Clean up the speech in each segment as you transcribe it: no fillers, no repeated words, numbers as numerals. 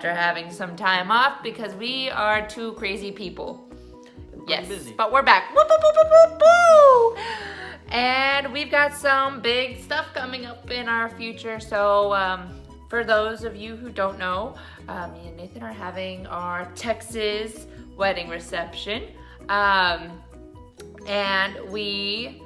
after having some time off because we are two crazy people. Yes, busy. but we're back. Woo, woo, woo, woo, woo, woo. And we've got some big stuff coming up in our future. So for those of you who don't know, me and Nathan are having our Texas wedding reception. And we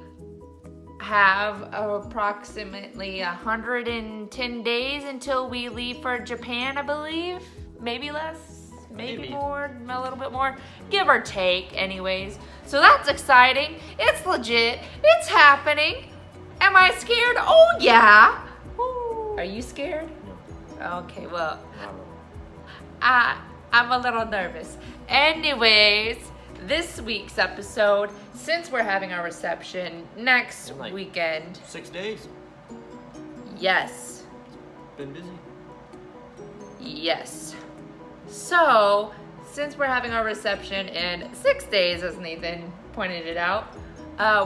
have approximately 110 days until we leave for Japan, I believe. Maybe less, maybe more, a little bit more, give or take anyways. So that's exciting. It's legit. It's happening. Am I scared? Oh yeah. Are you scared? No. Okay, well, I'm a little nervous. Anyways, this week's episode, since we're having our reception next weekend. 6 days. Yes. Been busy. Yes. So, since we're having our reception in 6 days, as Nathan pointed it out,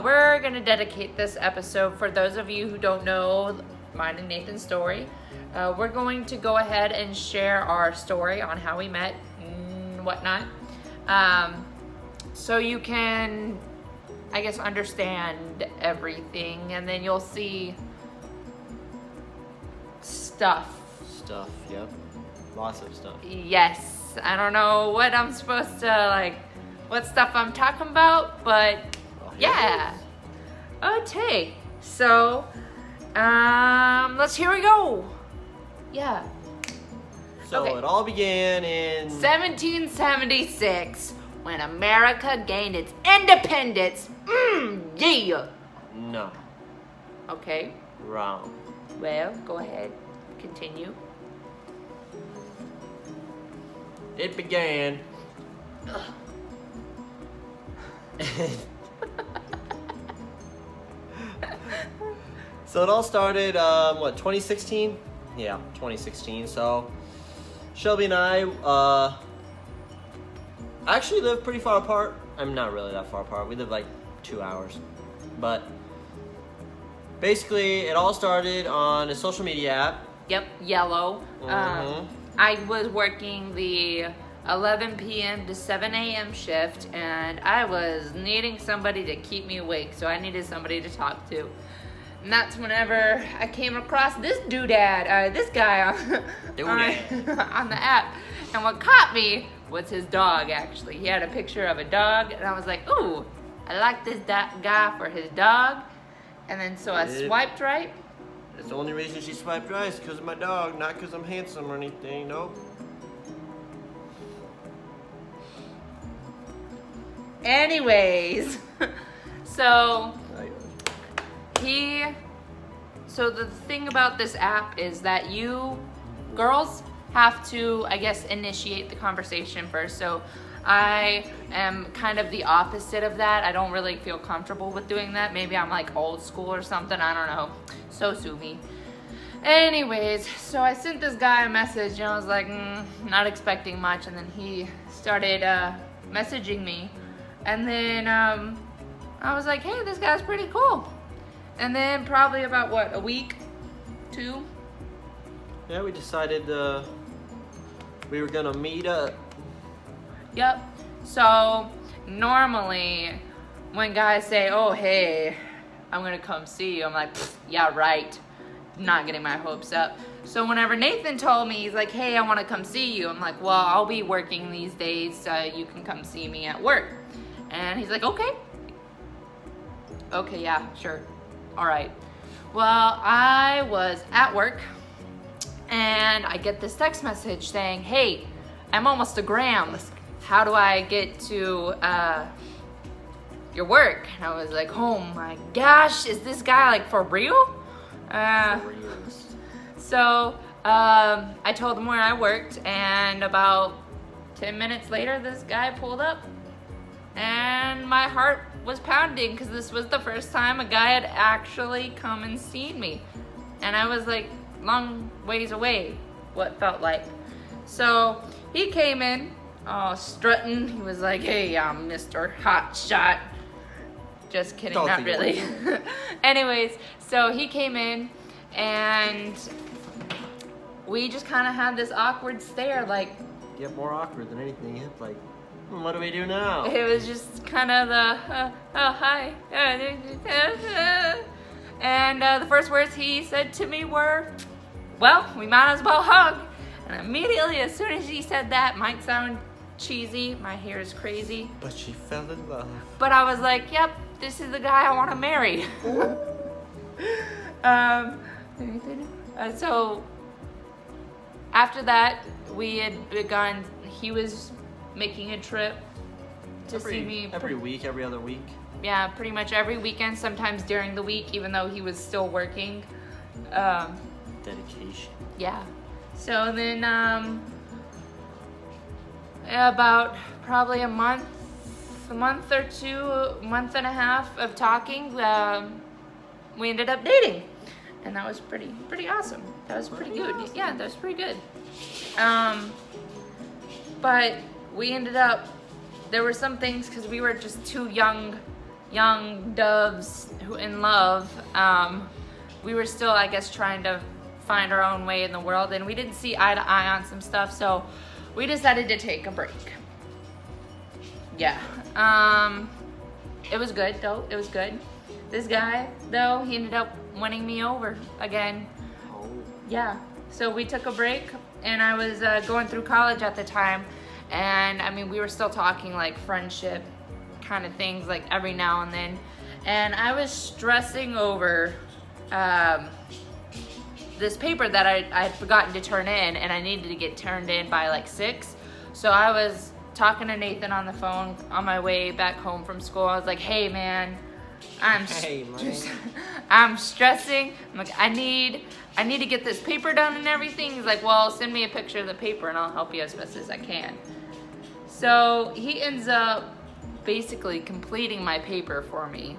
we're going to dedicate this episode, for those of you who don't know mine and Nathan's story, we're going to go ahead and share our story on how we met and whatnot. So you can, I guess, understand everything, and then you'll see stuff. Stuff, yep. Lots of stuff. Yes. I don't know what I'm supposed to, what stuff I'm talking about, but yeah. Okay. So, here we go. Yeah. So Okay. it all began in 1776, when America gained its independence. Yeah. No. Okay. Wrong. Well, go ahead. Continue. It began. So it all started, 2016? Yeah, 2016. So Shelby and I actually live pretty far apart. I'm not really that far apart. We live like 2 hours. But basically, it all started on a social media app. Yep, yellow. Mhm. I was working the 11 p.m. to 7 a.m. shift, and I was needing somebody to keep me awake, so I needed somebody to talk to. And that's whenever I came across this this guy on the app. And what caught me was his dog, actually. He had a picture of a dog, and I was like, ooh, I like this guy for his dog. And then so I swiped right. That's the only reason she swiped right is because of my dog, not because I'm handsome or anything. Nope. Anyways, so the thing about this app is that you girls have to, I guess, initiate the conversation first. So I am kind of the opposite of that. I don't really feel comfortable with doing that. Maybe I'm like old school or something. I don't know. So sue me. Anyways, so I sent this guy a message and I was like, not expecting much. And then he started messaging me. And then I was like, hey, this guy's pretty cool. And then probably about, a week, 2? Yeah, we decided we were gonna meet up. Yep. So normally when guys say, oh, hey, I'm gonna come see you, I'm like, yeah, right. Not getting my hopes up. So whenever Nathan told me, he's like, hey, I wanna come see you, I'm like, well, I'll be working these days, so you can come see me at work. And he's like, okay. Okay, yeah, sure. All right. Well, I was at work and I get this text message saying, hey, I'm almost a gram. How do I get to your work? And I was like, oh my gosh, is this guy for real? So I told him where I worked, and about 10 minutes later, this guy pulled up, and my heart was pounding because this was the first time a guy had actually come and seen me. And I was like long ways away, what felt like. So he came in, all strutting. He was like, hey, I'm Mr. Hot Shot. Just kidding, not really. Anyways, so he came in and we just kind of had this awkward stare, like, Get more awkward than anything. It's like, what do we do now? it was just kind of the, oh, hi. And the first words he said to me were, well, we might as well hug. And immediately, as soon as he said that, might sound cheesy, my hair is crazy, But she fell in love. but I was like, yep, this is the guy I want to marry. So after that, we had begun, he was making a trip to see me. Every week, every other week. Yeah, pretty much every weekend, sometimes during the week, even though he was still working. Dedication. Yeah. So then, about probably a month or two, a month and a half of talking, we ended up dating, and that was pretty awesome. That was pretty good. Yeah, that was pretty good. But we ended up. There were some things because we were just two young doves who in love. We were still, I guess, trying to find our own way in the world, and we didn't see eye to eye on some stuff, so we decided to take a break. Yeah. It was good though. It was good. This guy though, he ended up winning me over again. Oh. Yeah. So we took a break, and I was going through college at the time, and I mean we were still talking like friendship kind of things like every now and then, and I was stressing over this paper that I had forgotten to turn in, and I needed to get turned in by like 6. So I was talking to Nathan on the phone on my way back home from school. I was like, hey man, I'm stressing. I'm like, I need to get this paper done and everything. He's like, well, send me a picture of the paper and I'll help you as best as I can. So he ends up basically completing my paper for me,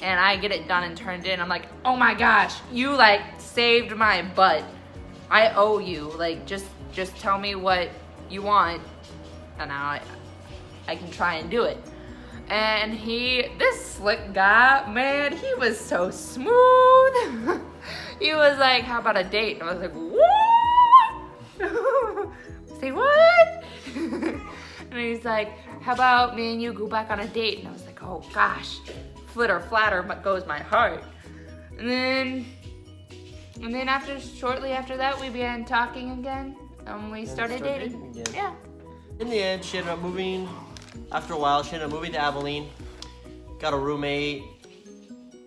and I get it done and turned in. I'm like, oh my gosh, you like saved my butt. I owe you. Like, just tell me what you want, and now I can try and do it. And this slick guy, man, he was so smooth. He was like, how about a date? And I was like, what? Say what? And he's like, how about me and you go back on a date? And I was like, oh gosh, flitter flatter goes my heart. And then shortly after that, we began talking again, and we started dating. Again. Yeah. In the end, she ended up moving. After a while, she ended up moving to Abilene, got a roommate,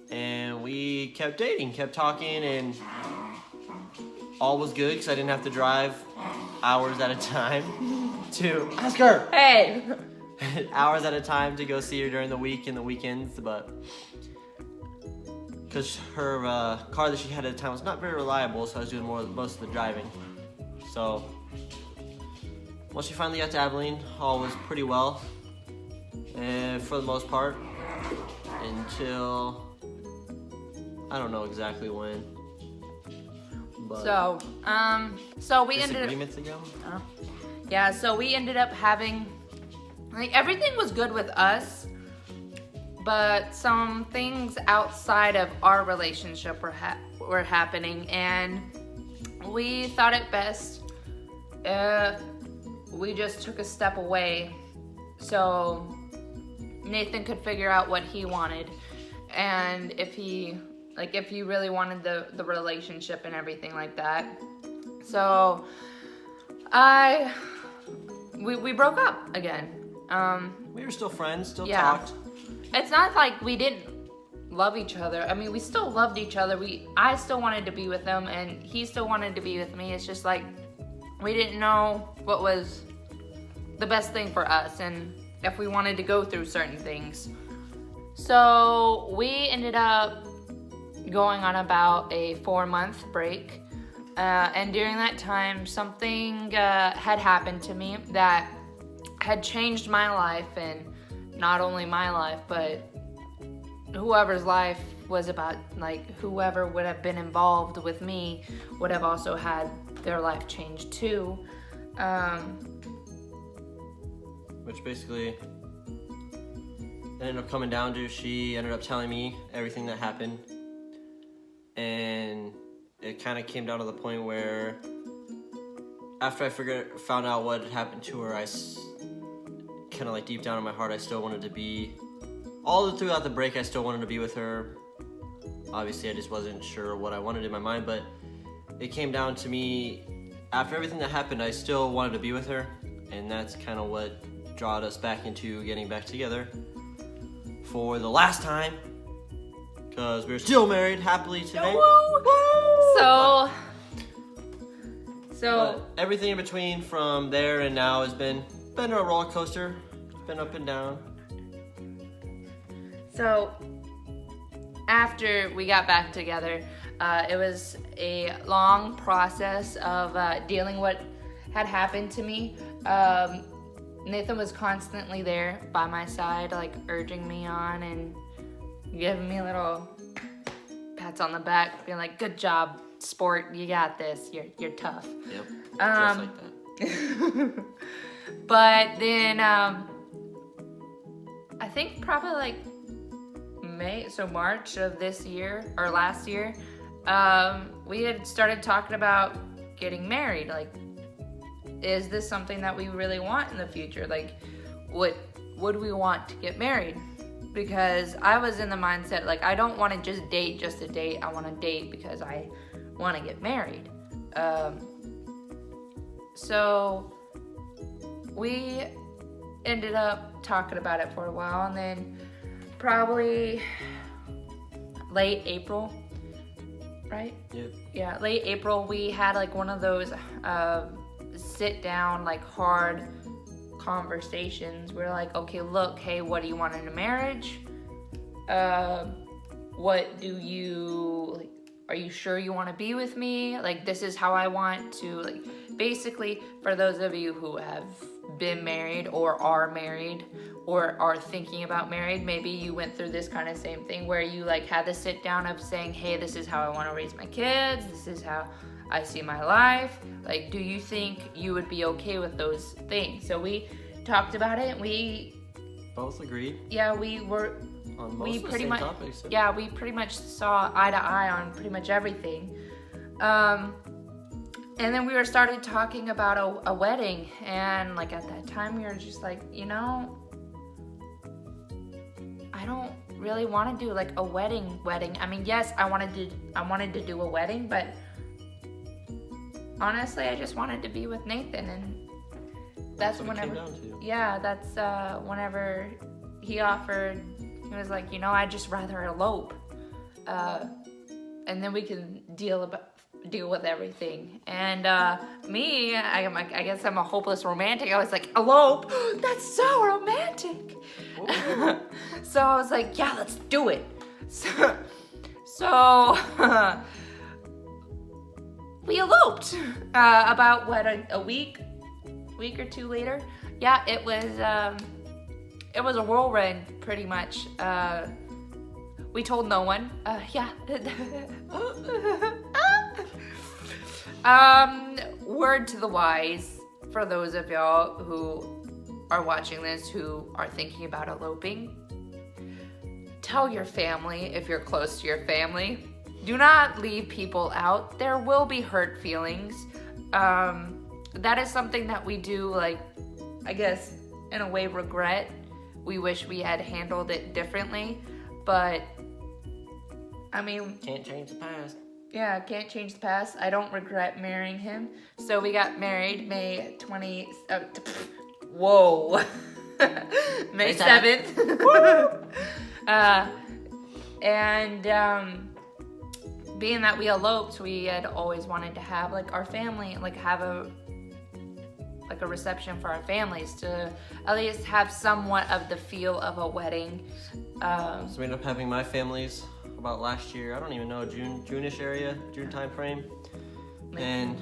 and we kept dating, kept talking, and all was good because I didn't have to drive hours at a time to ask her. Hey. Hours at a time to go see her during the week and the weekends, but because her car that she had at the time was not very reliable, so I was doing most of the driving. So once she finally got to Abilene, all was pretty well, and for the most part, until I don't know exactly when. But so we ended up. Disagreements ago. Yeah, so we ended up having, like, everything was good with us, but some things outside of our relationship were happening, and we thought it best if we just took a step away so Nathan could figure out what he wanted, and if he really wanted the relationship and everything like that. So we broke up again. We were still friends, still Yeah. talked. It's not like we didn't love each other. I mean, we still loved each other. I still wanted to be with him, and he still wanted to be with me. It's just like we didn't know what was the best thing for us, and if we wanted to go through certain things. So we ended up going on about a 4-month break, and during that time, something had happened to me that had changed my life, and not only my life, but whoever's life was about, like, whoever would have been involved with me would have also had their life changed too. Which basically it ended up coming down to, she ended up telling me everything that happened, and it kind of came down to the point where after I found out what had happened to her, I kind of like deep down in my heart, I still wanted to be, throughout the break, I still wanted to be with her. Obviously, I just wasn't sure what I wanted in my mind, but it came down to me, after everything that happened, I still wanted to be with her, and that's kind of what drawed us back into getting back together for the last time, because we're still married happily today. So But everything in between from there and now has been a roller coaster. It's been up and down. So after we got back together, it was a long process of dealing what had happened to me. Nathan was constantly there by my side, like urging me on and giving me little pats on the back, being like, "Good job, sport. You got this. You're tough." Yep. Just like that. But then I think probably like March of this year or last year, we had started talking about getting married. Like, is this something that we really want in the future? Like, would we want to get married? Because I was in the mindset, like, I don't want to just to date. I want to date because I want to get married. So we ended up talking about it for a while, and then probably late April, right? Yep. Yeah, late April, we had like one of those sit down, like hard conversations. We're like, okay, look, hey, what do you want in a marriage? What do you, like, are you sure you want to be with me? Like, this is how I want to, like, basically, for those of you who have been married or are married or are thinking about married, maybe you went through this kind of same thing where you like had the sit down of saying, hey, this is how I want to raise my kids. This is how I see my life. Like, do you think you would be okay with those things? So we talked about it, and we both agreed. Yeah, we were. On most of the same topics. Yeah, we pretty much saw eye to eye on pretty much everything. And then we were started talking about a wedding, and like at that time we were just like, you know, I don't really want to do like a wedding. I mean, yes, I wanted to do a wedding, but honestly, I just wanted to be with Nathan, and that's whenever. Yeah, that's whenever he offered. He was like, you know, I'd just rather elope, and then we can deal with everything. And me, I guess I'm a hopeless romantic. I was like, elope? That's so romantic. So I was like, yeah, let's do it. So we eloped about what, a week or two later. Yeah, it was a whirlwind, pretty much. We told no one. Yeah. Word to the wise, for those of y'all who are watching this who are thinking about eloping, tell your family if you're close to your family. Do not leave people out. There will be hurt feelings. That is something that we do, like, I guess, in a way, regret. We wish we had handled it differently, but I mean, can't change the past. Yeah, can't change the past. I don't regret marrying him. So we got married May 7th. And being that we eloped, we had always wanted to have like our family, like have a reception for our families, to at least have somewhat of the feel of a wedding. So we ended up having my family's about last year. I don't even know, June-ish area, June time frame. And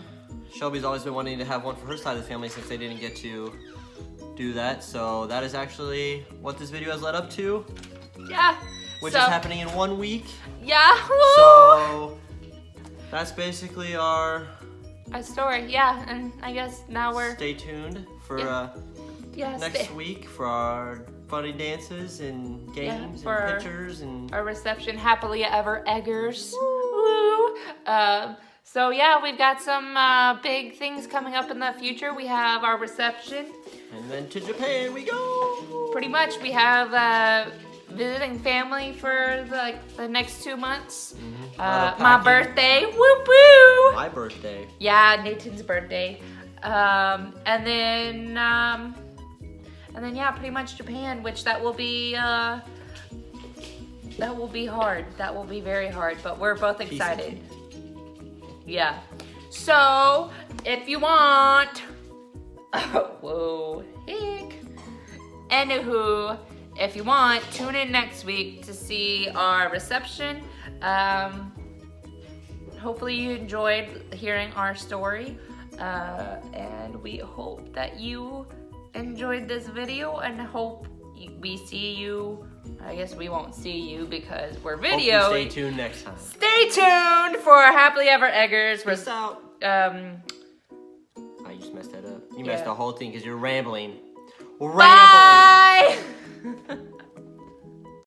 Shelby's always been wanting to have one for her side of the family since they didn't get to do that. So that is actually what this video has led up to. Yeah. Which is happening in 1 week. Yeah. So that's basically our story. Yeah, and I guess now we're... Stay tuned for next week for our funny dances and games and pictures and our reception, happily ever eggers. Woo! So yeah, we've got some big things coming up in the future. We have our reception. And then to Japan we go. Pretty much, we have visiting family for the next 2 months. My packing. birthday, whoop woo! My birthday. Yeah, Nathan's birthday. And then yeah, pretty much Japan, which that will be hard. That will be very hard, but we're both excited. Yeah. So, if you want, whoa, heck. Anywho, if you want, tune in next week to see our reception. Hopefully you enjoyed hearing our story. And we hope that you enjoyed this video and hope we see you. I guess we won't see you because we're videoing. Hope you stay tuned next time. Stay tuned for Happily Ever Eggers. Peace out. Um, Oh, you just messed that up. You Yeah. messed the whole thing because you're rambling. Bye.